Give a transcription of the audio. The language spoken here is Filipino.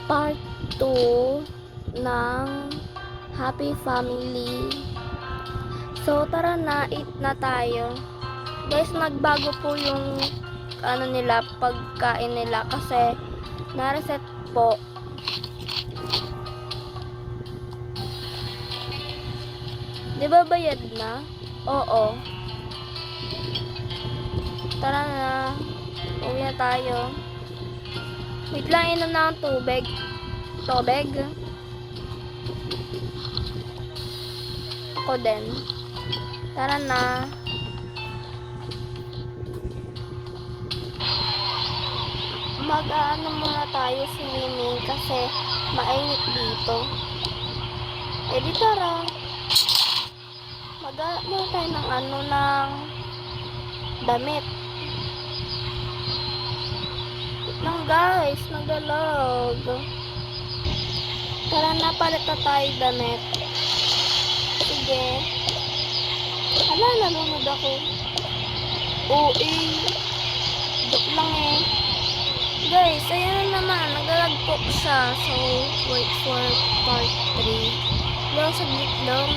part 2 ng Happy Family. So, tara na, eat na tayo. Guys, nagbago po yung nila, pagkain nila kasi na-reset po. Di ba bayad na? Oo. Tara na. Uwi na tayo. Wait lang, inom na ang tubig. Tubig. Ako din. Tara na. Mag-aano muna tayo swimming kasi mainit dito. Eh di tara. Mag-aano tayo ng ng damit. Nang guys, nagalag. Tara na, palit na tayo damit. Sige. Hala, nalunod ako. Joke lang eh. Guys, ayan na naman. Nagalag po siya. So, wait for part 3. Lang, saglit lang.